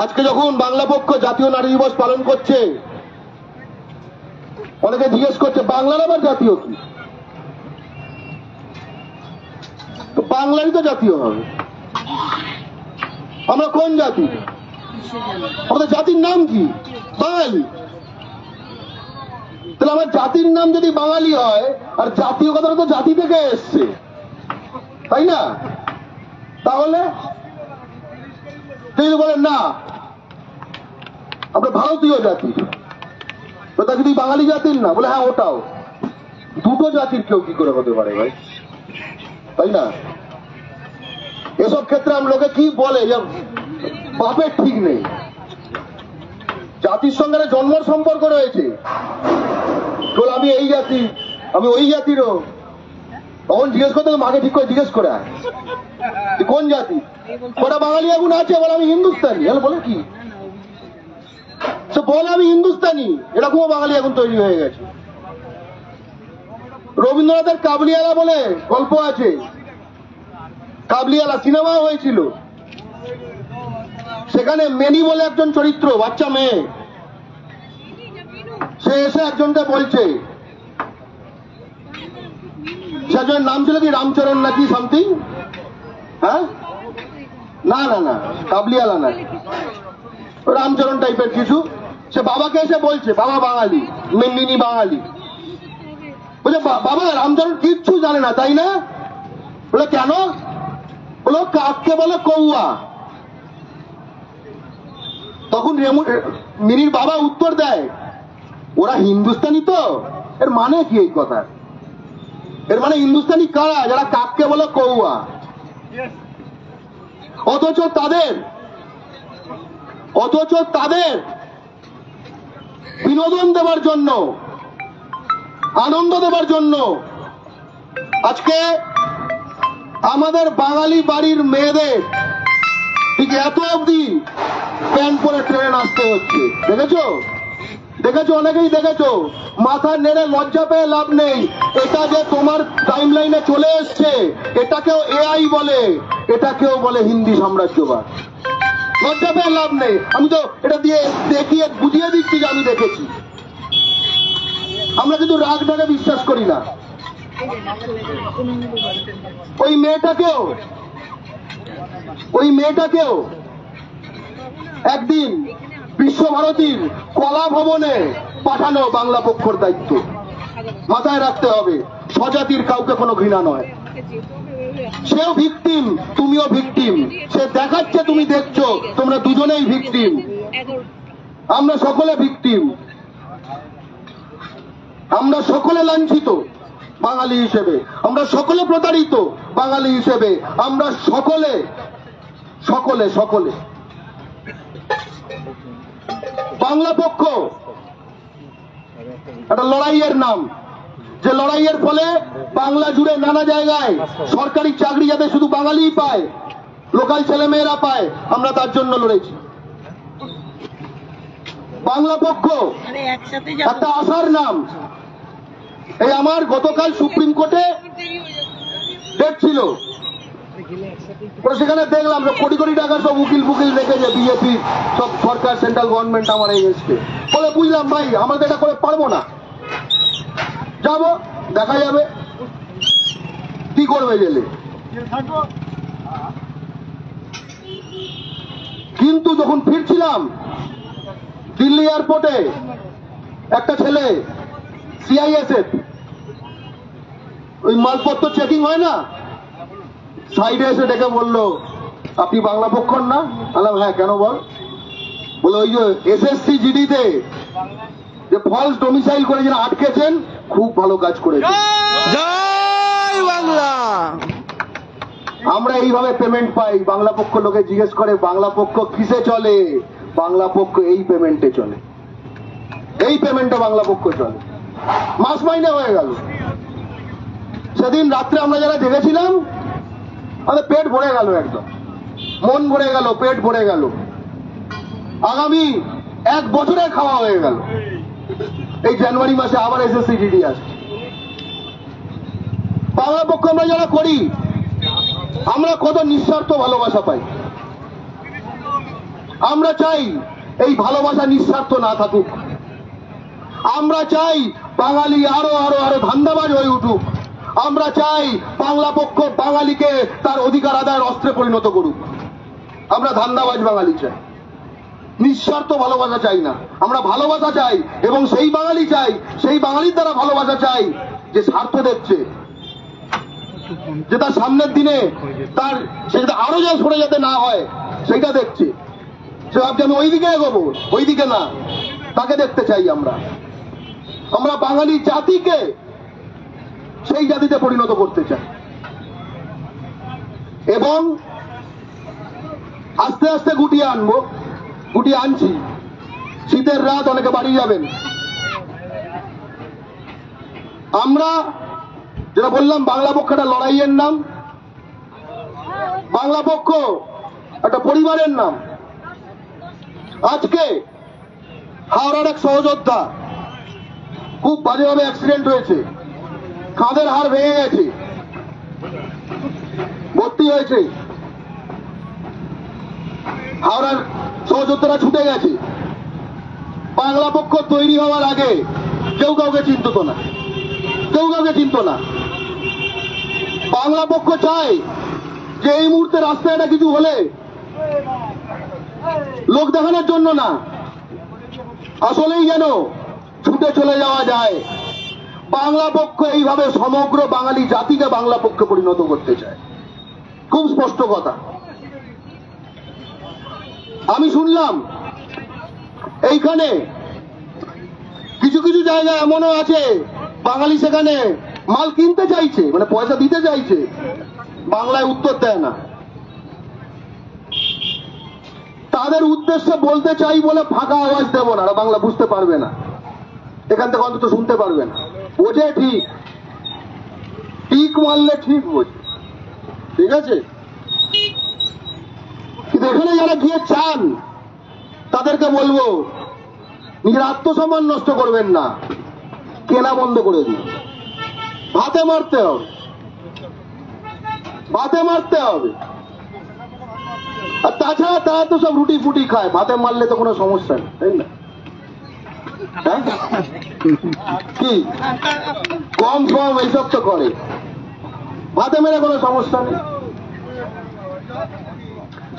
আজকে যখন বাংলা পক্ষ জাতীয় নারী দিবস পালন করছে, অনেকে জিজ্ঞেস করছে বাংলার আবার জাতীয় কি? তো বাংলারই তো জাতীয় হবে। আমরা কোন জাতি? আমাদের জাতির নাম কি? বাঙালি। তাহলে আমার জাতির নাম যদি বাঙালি হয়, আর জাতীয় কথাটা তো জাতি থেকে এসছে, তাই না? তাহলে যদি বলেন না আমরা ভারতীয় জাতি, ওটা যদি বাঙালি জাতির না, বলে হ্যাঁ ওটাও। দুটো জাতির কেউ কি করে হতে পারে ভাই, তাই না? এসব ক্ষেত্রে লোকে কি বলে, বাপের ঠিক নেই। জাতির সঙ্গে জন্মের সম্পর্ক রয়েছে। বলে আমি এই জাতি, আমি ওই জাতিরও। তখন জিজ্ঞেস করতে মাকে ঠিক করে জিজ্ঞেস করে আয় কোন জাতি। ওটা বাঙালি আগুন আছে, বলে আমি হিন্দুস্তানি। বলে কি বলে আমি হিন্দুস্তানি, এরকমও বাঙালি এখন তৈরি হয়ে গেছে। রবীন্দ্রনাথের কাবুলিওয়ালা বলে গল্প আছে, কাবুলিওয়ালা সিনেমা হয়েছিল। সেখানে মেনি বলে একজন চরিত্র, বাচ্চা মেয়ে, সে এসে একজনকে বলছে, সে একজনের নাম ছিল কি রামচরণ নাকি সামথিং, হ্যাঁ না না না কাবুলিওয়ালা না, রামচরণ টাইপের কিছু। সে বাবাকে এসে বলছে, বাবা বাঙালি, মিনি বাঙালি। বলছে বাবা রামচরণ কিচ্ছু জানে না তাই না? বলে কেন? বলো কাককে বলে কৌয়া। তখন মিনির বাবা উত্তর দেয়, ওরা হিন্দুস্তানি তো। এর মানে কি এই কথা? এর মানে হিন্দুস্তানি কারা? যারা কাককে বলে কৌয়া। অথচ তাদের বিনোদন দেবার জন্য, আনন্দ দেবার জন্য আজকে আমাদের বাঙালি বাড়ির মেয়েদের ঠিক এত অবধি প্যান্ট পরে ট্রেন আসতে হচ্ছে। দেখেছো অনেকেই দেখেছো। মাথা নেড়ে লজ্জা পেয়ে লাভ নেই। এটা যে তোমার টাইম লাইনে চলে এসছে, এটাকেও এআই বলে, এটাকেও বলে হিন্দি সাম্রাজ্যবাদ। লজ্জা পেয়ে লাভ নেই। আমি তো এটা দিয়ে দেখিয়ে বুঝিয়ে দিচ্ছি যে আমি দেখেছি। আমরা কিন্তু রাগটাকে বিশ্বাস করি না। ওই মেয়েটাকেও একদিন বিশ্বভারতীর কলা ভবনে পাঠানো বাংলা পক্ষের দায়িত্ব। মাথায় রাখতে হবে, স্বজাতির কাউকে কোনো ঘৃণা নয়। সেও ভিকটিম, তুমিও ভিকটিম। সে দেখাচ্ছে, তুমি দেখছো, তোমরা দুজনেই ভিকটিম। আমরা সকলে ভিকটিম, আমরা সকলে লাঞ্ছিত বাঙালি হিসেবে, আমরা সকলে প্রতারিত বাঙালি হিসেবে, আমরা সকলে সকলে সকলে। বাংলা পক্ষ একটা লড়াইয়ের নাম, যে লড়াইয়ের ফলে বাংলা জুড়ে নানা জায়গায় সরকারি চাকরি যাতে শুধু বাঙালিই পায়, লোকাল ছেলেমেয়েরা পায়, আমরা তার জন্য লড়েছি। বাংলা পক্ষ একটা আশার নাম। এই আমার গতকাল সুপ্রিম কোর্টে ডেট ছিল, সেখানে দেখলাম কোটি কোটি টাকার সব উকিল ফুকিল রেখেছে বিজেপি, সব সরকার, সেন্ট্রাল গভর্নমেন্ট আমার এগেন্স্টে। বলে বুঝলাম ভাই আমরা তো এটা করে পারবো না, যাবো দেখা যাবে কি করবে গেলে। কিন্তু যখন ফিরছিলাম দিল্লি এয়ারপোর্টে একটা ছেলে সিআইএসএফ, ওই মালপত্র চেকিং হয় না, সাইডে এসে ডেকে বললো, আপনি বাংলা পক্ষর না? বললাম হ্যাঁ, কেন বল? বলে ওই যে এসএসসি জিডিতে যে ফলস ডোমিসাইল করে যেন আটকেছেন, খুব ভালো কাজ করেছে। জয় বাংলা। আমরা এইভাবে পেমেন্ট পাই। বাংলা পক্ষ লোকে জিজ্ঞেস করে বাংলা পক্ষ কিসে চলে? বাংলা পক্ষ এই পেমেন্টে চলে, এই পেমেন্টে বাংলা পক্ষ চলে। মাস মাইনে হয়ে গেল। সেদিন রাত্রে আমরা যারা জেগেছিলাম, আমাদের পেট ভরে গেল, একদম মন ভরে গেল, পেট ভরে গেল। আগামী 1 বছরের খাওয়া হয়ে গেল। এই জানুয়ারি মাসে আবার এসএসসি জিডি আসছে। বাংলা পক্ষ আমরা যারা করি, আমরা কত নিঃস্বার্থ ভালোবাসা পাই। আমরা চাই এই ভালোবাসা নিঃস্বার্থ না থাকুক। আমরা চাই বাঙালি আরো আরো আরো ধান্দাবাজ হয়ে উঠুক। আমরা চাই বাংলা পক্ষ বাঙালিকে তার অধিকার আদায়ের অস্ত্রে পরিণত করুক। আমরা ধান্দাবাজ বাঙালি চাই। নিঃস্বার্থ ভালোবাসা চাই না, আমরা ভালোবাসা চাই এবং সেই বাঙালি চাই, সেই বাঙালির দ্বারা ভালোবাসা চাই যে স্বার্থ দেখছে, যে তার সামনের দিনে তার সেটা আরো যা সরে যেতে না হয় সেটা দেখছে। সে ভাবছে আমি ওইদিকে এগোবো, ওইদিকে না, তাকে দেখতে চাই। আমরা বাঙালি জাতিকে সেই জাতিতে পরিণত করতে চাই এবং আস্তে আস্তে গুটিয়ে আনবো, গুটিয়ে আনছি। শীতের রাত, অনেকে বাড়ি যাবেন। আমরা যেটা বললাম, বাংলা পক্ষ একটা লড়াইয়ের নাম, বাংলা পক্ষ একটা পরিবারের নাম। আজকে হাওড়ার এক সহযোদ্ধা খুব বাজেভাবে অ্যাক্সিডেন্ট হয়েছে, কাঁধের হাড় ভেঙে গেছে, ভর্তি হয়েছে। হাওড়ার সহযোদ্ধারা ছুটে গেছে। বাংলা পক্ষ তৈরি হওয়ার আগে কেউ কাউকে চিনত না, কেউ কাউকে চিনত না। বাংলা পক্ষ চায় যে এই মুহূর্তে রাস্তায় একটা কিছু হলে লোক দেখানোর জন্য না, আসলেই যেন ছুটে চলে যাওয়া যায়। বাংলা পক্ষ এইভাবে সমগ্র বাঙালি জাতিকে বাংলা পক্ষে পরিণত করতে চায়, খুব স্পষ্ট কথা। আমি শুনলাম এইখানে কিছু কিছু জায়গা এমনও আছে বাঙালি সেখানে মাল কিনতে চাইছে, মানে পয়সা দিতে চাইছে, বাংলায় উত্তর দেয় না। তাদের উদ্দেশ্যে বলতে চাই বলে ফাঁকা আওয়াজ দেব না, ওরা বাংলা বুঝতে পারবে না, এখান থেকে অন্তত শুনতে পারবে না। বোঝে ঠিক, ঠিক মারলে ঠিক বোঝে, ঠিক আছে। কিন্তু এখানে যারা গিয়ে চান তাদেরকে বলবো, নিজের আত্মসম্মান নষ্ট করবেন না, কেনা বন্ধ করে দিন। ভাতে মারতে হবে, ভাতে মারতে হবে। আর তাছাড়া তারা তো সব রুটি ফুটি খায়, ভাতে মারলে তো কোনো সমস্যা নেই, তাই না? হ্যাঁ? কি কম কম এইসব তো করে, ভাতে মেরে কোনো সমস্যা নেই।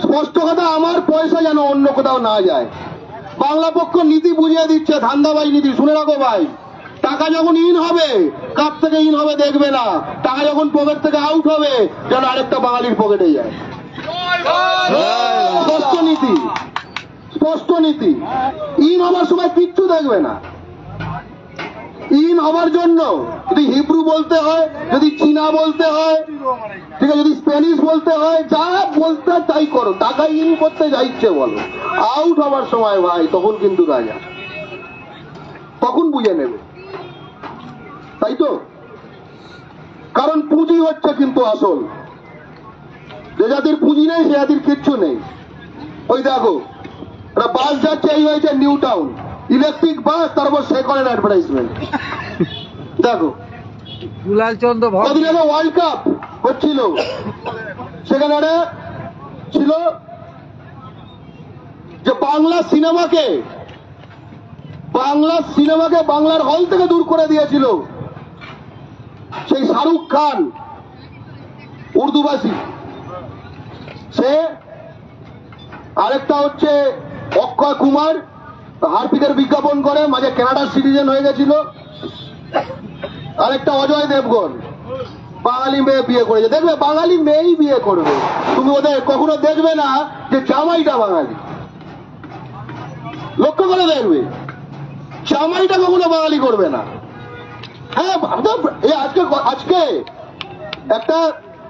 স্পষ্ট কথা, আমার পয়সা যেন অন্য কোথাও না যায়। বাংলা পক্ষ নীতি বুঝিয়ে দিচ্ছে, ধান্দাবাজ নীতি। শুনে রাখো ভাই, টাকা যখন ইন হবে, কাপ থেকে ইন হবে দেখবে না, টাকা যখন পকেট থেকে আউট হবে যেন আরেকটা বাঙালির পকেটে যায়। স্পষ্ট নীতি, স্পষ্ট নীতি। ইন হবার সময় কিচ্ছু দেখবে না। ইন হবার জন্য যদি হিব্রু বলতে হয়, যদি চীনা বলতে হয়, ঠিক আছে, যদি স্প্যানিশ বলতে হয়, যা বলতে তাই করো, টাকা ইন করতে যা ইচ্ছে বলো। আউট হবার সময় ভাই তখন কিন্তু রাজা, তখন বুঝে নেবে, তাই তো? কারণ পুঁজি হচ্ছে কিন্তু আসল। যে জাতির পুঁজি নেই সে জাতির কিচ্ছু নেই। ওই দেখো, বাস যাচ্ছে, এই হয়েছে নিউ টাউন, ইলেকট্রিক বাস, তারপর সে করেন অ্যাডভার্টাইজমেন্ট। দেখো, কদিন আগে ওয়ার্ল্ড কাপ হচ্ছিল, সেখানে ছিল যে বাংলা সিনেমাকে বাংলার হল থেকে দূর করে দিয়েছিল সেই শাহরুখ খান, উর্দুভাষী। সে আরেকটা হচ্ছে অক্ষয় কুমার, হারপিকের বিজ্ঞাপন করে, মাঝে কানাডার সিটিজেন হয়ে গেছিল। আরেকটা অজয় দেবগন, বাঙালি মেয়ে বিয়ে করেছে। দেখবে বাঙালি মেয়েই বিয়ে করবে, তুমি ওদের কখনো দেখবে না যে জামাইটা বাঙালি। লক্ষ্য করে দেখবে, জামাইটা কখনো বাঙালি করবে না। হ্যাঁ, আজকে একটা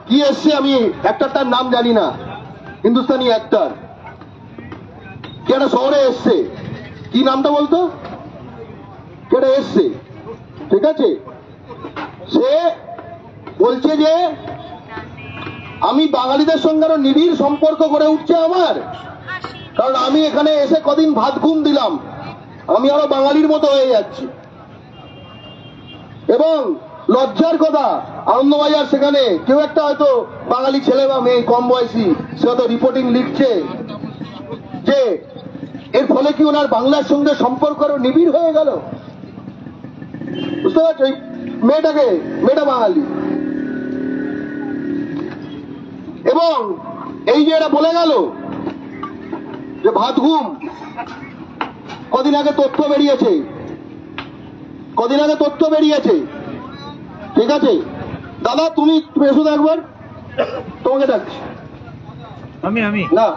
কি এসছে, আমি অ্যাক্টরটার নাম জানি না, হিন্দুস্তানি অ্যাক্টর, কে একটা শহরে এসছে, কি নামটা বলতো, কেটে এসছে, ঠিক আছে। সে বলছে যে আমি বাঙালিদের সঙ্গে আরো নিবিড় সম্পর্ক গড়ে উঠছে আমার, কারণ আমি এখানে এসে কদিন ভাত ঘুম দিলাম, আমি আরো বাঙালির মতো হয়ে যাচ্ছি। এবং লজ্জার কথা, আনন্দবাজার সেখানে কেউ একটা হয়তো বাঙালি ছেলে বা মেয়ে কম বয়সী, সে হয়তো রিপোর্টিং লিখছে যে এর ফলে কি ওনার বাংলার সঙ্গে সম্পর্ক আরো নিবিড় হয়ে গেল। বুঝতে পারছো? মেয়েটা বাঙালি। এবং এই যে এরা বলে গেল যে ভাত ঘুম, কদিন আগে তথ্য বেরিয়েছে, ঠিক আছে দাদা, তুমি এসো তো একবার, তোমাকে ডাকছি। আমি না,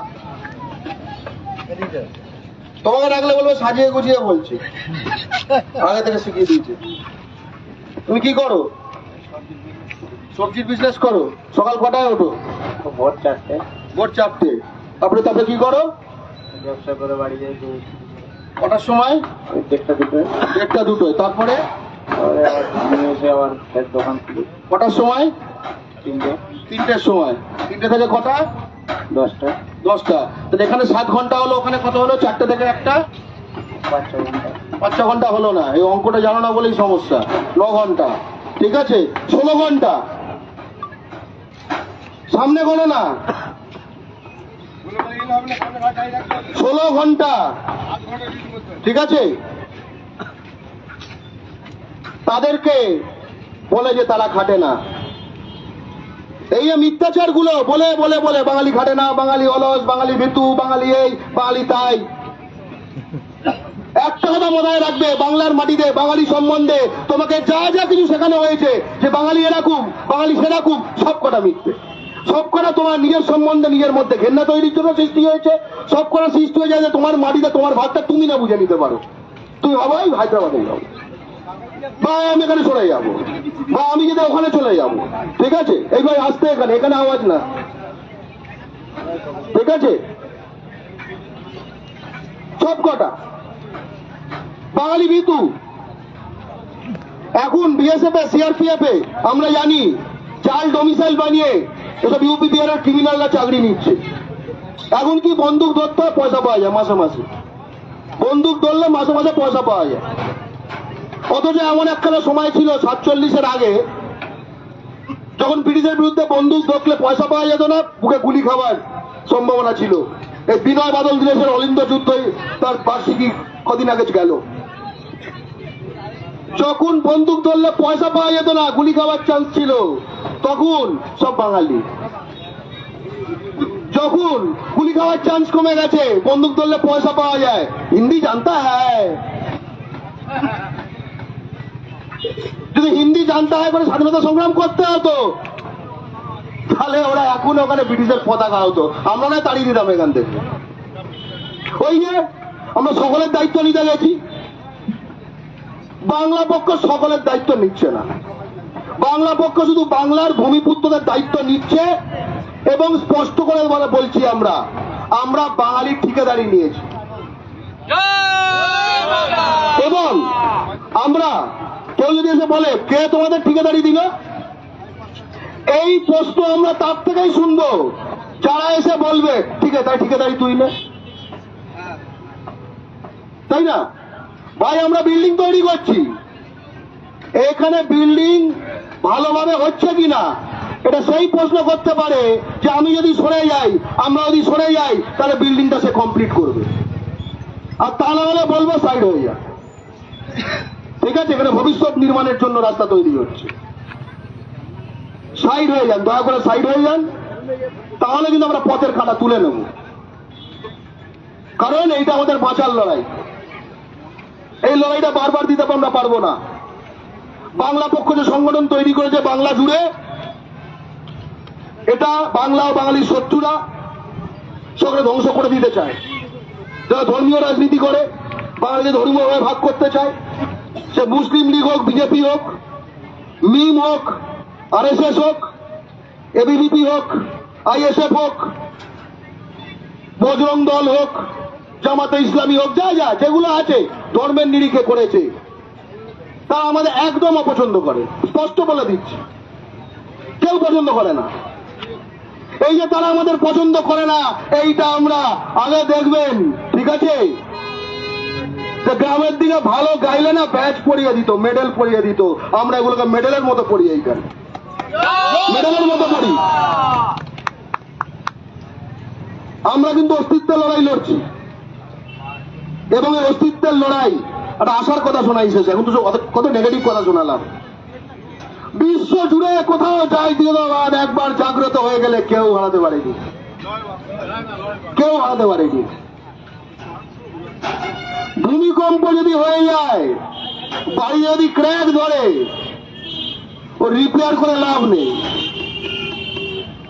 তোমাকে ডাকলে বলবো সাজিয়ে গুছিয়ে বলছি, আগে থেকে শিখিয়ে দিয়েছে। তুমি কি করো? সবজির বিজনেস করো। সকাল কটায় ওঠো? ভোর 4টে। ভোর 4টে। তারপরে কি করো? ব্যবসা করে বাড়ি যাই কটার সময়? 1টা 2টোয়। তারপরে এসে আবার দোকান খুলি। কটার সময়? 3টের সময়। 3টে থেকে কটা? 10টা। তাহলে এখানে 7 ঘন্টা হলো, ওখানে কত হলো? 4টে থেকে 1টা 5-6 ঘন্টা। 5-6 ঘন্টা হলো না। এই অঙ্কটা জানো না বলেই সমস্যা। 9 ঘন্টা, ঠিক আছে? 16 ঘন্টা সামনে গোনো না, 16 ঘন্টা, ঠিক আছে? তাদেরকে বলে যে তারা খাটে না। এই যে মিথ্যাচার গুলো বলে বলে বলে বাঙালি খাটে না, বাঙালি অলস, বাঙালি ভীতু, বাঙালি এই, বাঙালি তাই। একটা কথা মনে রাখবে, বাংলার মাটিতে বাঙালি সম্বন্ধে তোমাকে যা যা কিছু শেখানো হয়েছে যে বাঙালি এরকম, বাঙালি সেরকম, সব কটা মিথ্যে। সব কটা তোমার নিজের সম্বন্ধে নিজের মধ্যে ঘেন্না তৈরির জন্য সৃষ্টি হয়েছে। সব কটা সৃষ্টি হয়ে যায় যে তোমার মাটিতে তোমার ভাতটা তুমি না বুঝে নিতে পারো। তুমি ভাবো হায়দ্রাবাদে যাবো, বা আমি এখানে চলে যাবো, বা আমি যদি ওখানে চলে যাবো, ঠিক আছে? এইবার আসতে এখানে আওয়াজ না, ঠিক আছে? সব কটা বাঙালি ভীতু। এখন বিএসএফ এ, সিআরপিএফ এ আমরা জানি চাল ডোমিসাইল বানিয়ে এসব ইউপি বিহারের ক্রিমিনালরা চাকরি নিচ্ছে। এখন কি বন্দুক ধরতে হয়, পয়সা পাওয়া যায় মাসে মাসে। বন্দুক ধরলে মাসে মাসে পয়সা পাওয়া যায়। অথচ এমন একখানা সময় ছিল 47-এর আগে, যখন ব্রিটিশের বিরুদ্ধে বন্দুক ধরলে পয়সা পাওয়া যেত না, বুকে গুলি খাওয়ার সম্ভাবনা ছিল। এই বিনয় বাদল দীনেশের অলিন্দ যুদ্ধ তার বার্ষিকী কদিন আগে গেল। যখন বন্দুক ধরলে পয়সা পাওয়া যেত না, গুলি খাওয়ার চান্স ছিল, তখন সব বাঙালি। যখন গুলি খাওয়ার চান্স কমে গেছে, বন্দুক ধরলে পয়সা পাওয়া যায়, হিন্দি জানতা হ্যায়। যদি হিন্দি জানতে হয় করে স্বাধীনতা সংগ্রাম করতে হতো, তাহলে ওরা এখন ওখানে ব্রিটিশের পতাকা হতো, আমরা না তাড়িয়ে দিতাম এখান থেকে। ওই যে আমরা সকলের দায়িত্ব নিতে গেছি, বাংলা পক্ষ সকলের দায়িত্ব নিচ্ছে না। বাংলা পক্ষ শুধু বাংলার ভূমিপুত্রদের দায়িত্ব নিচ্ছে, এবং স্পষ্ট করে বলছি আমরা বাঙালির ঠিকাদারি নিয়েছি। এবং আমরা, কেউ যদি এসে বলে কে তোমাদের ঠিকাদারি দিল, এই প্রশ্ন আমরা তার থেকেই শুনবো যারা এসে বলবে ঠিক আছে তাই ঠিকাদারি তুই নে, তাই না ভাই? আমরা বিল্ডিং তৈরি করছি, এখানে বিল্ডিং ভালোভাবে হচ্ছে কিনা এটা সেই প্রশ্ন করতে পারে যে আমি যদি সরে যাই, আমরা যদি সরে যাই, তাহলে বিল্ডিংটা সে কমপ্লিট করবে। আর তা না হলে বলবো সাইড হয়ে যায়, ঠিক আছে? এখানে ভবিষ্যৎ নির্মাণের জন্য রাস্তা তৈরি হচ্ছে, সাইড হয়ে যান, দয়া করে সাইড হয়ে যান, তাহলে কিন্তু আমরা পথের কাঁটা তুলে নেব। কারণ এইটা আমাদের বাঁচার লড়াই, এই লড়াইটা বারবার দিতে আমরা পারবো না। বাংলা পক্ষ যে সংগঠন তৈরি করেছে বাংলা জুড়ে, এটা বাংলা ও বাঙালির শত্রুরা সকলে ধ্বংস করে দিতে চায়। যারা ধর্মীয় রাজনীতি করে, বাঙালিকে ধর্মীয়ভাবে ভাগ করতে চায়, সে মুসলিম লীগ হোক, বিজেপি হোক, মিম হোক, আরএসএস হোক, এবিভিপি হোক, আইএসএফ হোক, বজরং দল হোক, জামাতে ইসলামী হোক, যা যা যেগুলো আছে ধর্মের নিরিখে করেছে, তারা আমাদের একদম অপছন্দ করে, স্পষ্ট বলে দিচ্ছে। কেউ পছন্দ করে না। এই যে তারা আমাদের পছন্দ করে না, এইটা আমরা আগে দেখবেন, ঠিক আছে? গ্রামের দিকে ভালো গাইলে না ব্যাচ পরিয়ে দিত, মেডেল পরিয়ে দিত। আমরা এগুলোকে মেডেলের মতো পড়ি, এইখানে মেডেলের মতো পড়ি। আমরা কিন্তু অস্তিত্বের লড়াই লড়ছি, এবং এই অস্তিত্বের লড়াই একটা আশার কথা শোনাই শেষে। এখন তো কত নেগেটিভ কথা শোনালাম। বিশ্ব জুড়ে কোথাও যাই জিন্দাবাদ একবার জাগ্রত হয়ে গেলে কেউ হারাতে পারেনি, কেউ হারাতে পারেনি। ভূমিকম্প যদি হয়ে যায়, বাড়ি যদি ক্র্যাক ধরে, ও রিপেয়ার করে লাভ নেই,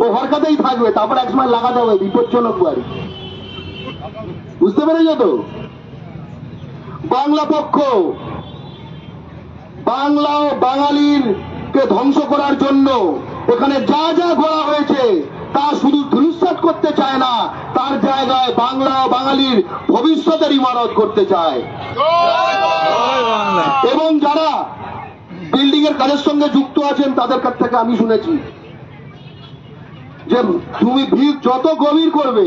ও হরকাতেই থাকবে। তারপর এক সময় লাগাতে হবে, বিপজ্জনক বাড়ি। বুঝতে পেরেছ তো? বাংলা পক্ষ বাংলা ও বাঙালির কে ধ্বংস করার জন্য এখানে যা যা করা হয়েছে তা শুধু ধূলিসাৎ করতে চায় না, তার জায়গায় বাংলা ও বাঙালির ভবিষ্যতের ইমারত করতে চায়। এবং যারা বিল্ডিং এর কাজের সঙ্গে যুক্ত আছেন তাদের কাছ থেকে আমি শুনেছি যে তুমি ভিড় যত গভীর করবে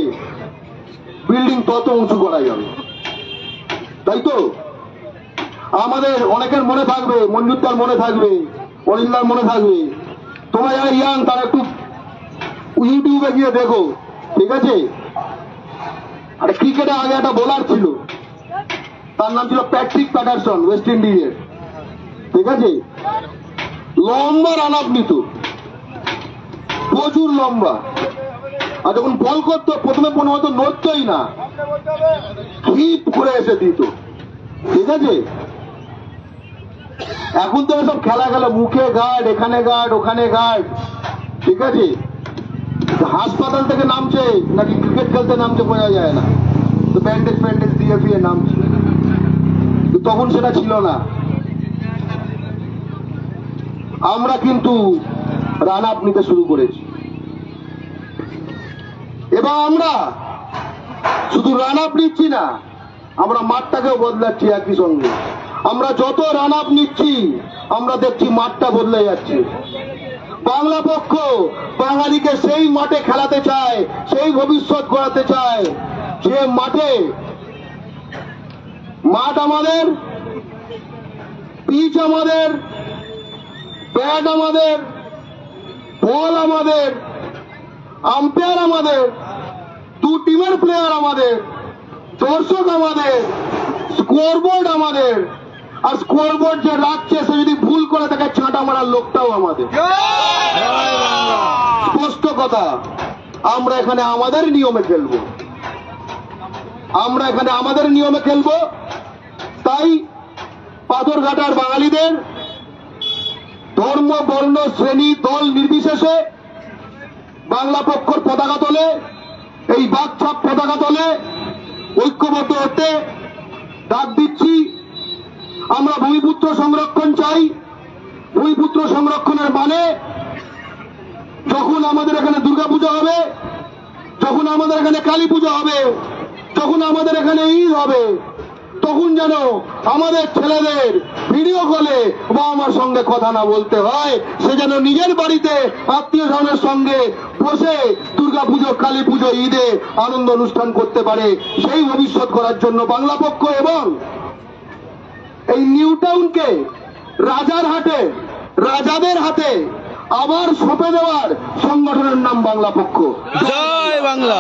বিল্ডিং তত উঁচু করা যাবে। তাই তো আমাদের অনেকের মনে থাকবে, মঞ্জুরদার মনে থাকবে, অরিন্দার মনে থাকবে, তোমরা যারা ইয়াং তারা একটু ইউটিউবে গিয়ে দেখো, ঠিক আছে? আরে ক্রিকেটে আগে একটা বোলার ছিল, তার নাম ছিল প্যাট্রিক প্যাটারসন, ওয়েস্ট ইন্ডিজের, ঠিক আছে? লম্বা রান আপ নিত, প্রচুর লম্বা। আর যখন বল করতো প্রথমে মনে হতো নড়তই না, হিপ করে এসে দিত, ঠিক আছে? এখন তো সব খেলা গেল, মুখে গার্ড, এখানে গার্ড, ওখানে গার্ড, ঠিক আছে? হাসপাতাল থেকে নামছে নাকি ক্রিকেট খেলতে নামছে বোঝা যায় না, তো ব্যান্ডেজ ফ্যান্ডেজ দিয়ে ফিরে নামছে। তখন সেটা ছিল না। আমরা কিন্তু রান আপ নিতে শুরু করেছি। এবার আমরা শুধু রান আপ নিচ্ছি না, আমরা মাঠটাকেও বদলাচ্ছি একই সঙ্গে। আমরা যত রান আপ নিচ্ছি আমরা দেখছি মাঠটা বদলে যাচ্ছে। বাংলা পক্ষ বাঙালিকে সেই মাঠে খেলাতে চায়, সেই ভবিষ্যৎ গড়াতে চায় যে মাঠে, মাঠ আমাদের, পিচ আমাদের, ব্যাট আমাদের, বল আমাদের, আম্পায়ার আমাদের, দু টিমের প্লেয়ার আমাদের, দর্শক আমাদের, স্কোরবোর্ড আমাদের, আর স্কোরবোর্ড যে রাখছে সে যদি ভুল করে তাকে ছাঁটা মারার লোকটাও আমাদের। স্পষ্ট কথা, আমরা এখানে আমাদের নিয়মে খেলবো, আমরা এখানে আমাদের নিয়মে খেলবো। তাই পাথরঘাটার বাঙালিদের ধর্ম, বর্ণ, শ্রেণী, দল নির্বিশেষে বাংলা পক্ষর পতাকা তোলে, এই বাকছাপ পতাকা তোলে, ঐক্যবদ্ধ হতে ডাক দিচ্ছি। আমরা ভূমিপুত্র সংরক্ষণ চাই। ভূমিপুত্র সংরক্ষণের মানে যখন আমাদের এখানে দুর্গাপূজা হবে, যখন আমাদের এখানে কালী পূজা হবে, যখন আমাদের এখানে ঈদ হবে, তখন যেন আমাদের ছেলেদের ভিডিও কলে বা আমার সঙ্গে কথা না বলতে হয়, সে যেন নিজের বাড়িতে আত্মীয় স্বজনের সঙ্গে বসে দুর্গাপুজো, কালী পুজো, ঈদে আনন্দ অনুষ্ঠান করতে পারে। সেই ভবিষ্যৎ করার জন্য বাংলা পক্ষ এবং এই নিউ টাউনকে রাজার হাটে, রাজাদের হাতে আবার সঁপে দেওয়ার সংগঠনের নাম বাংলা পক্ষ। জয় বাংলা।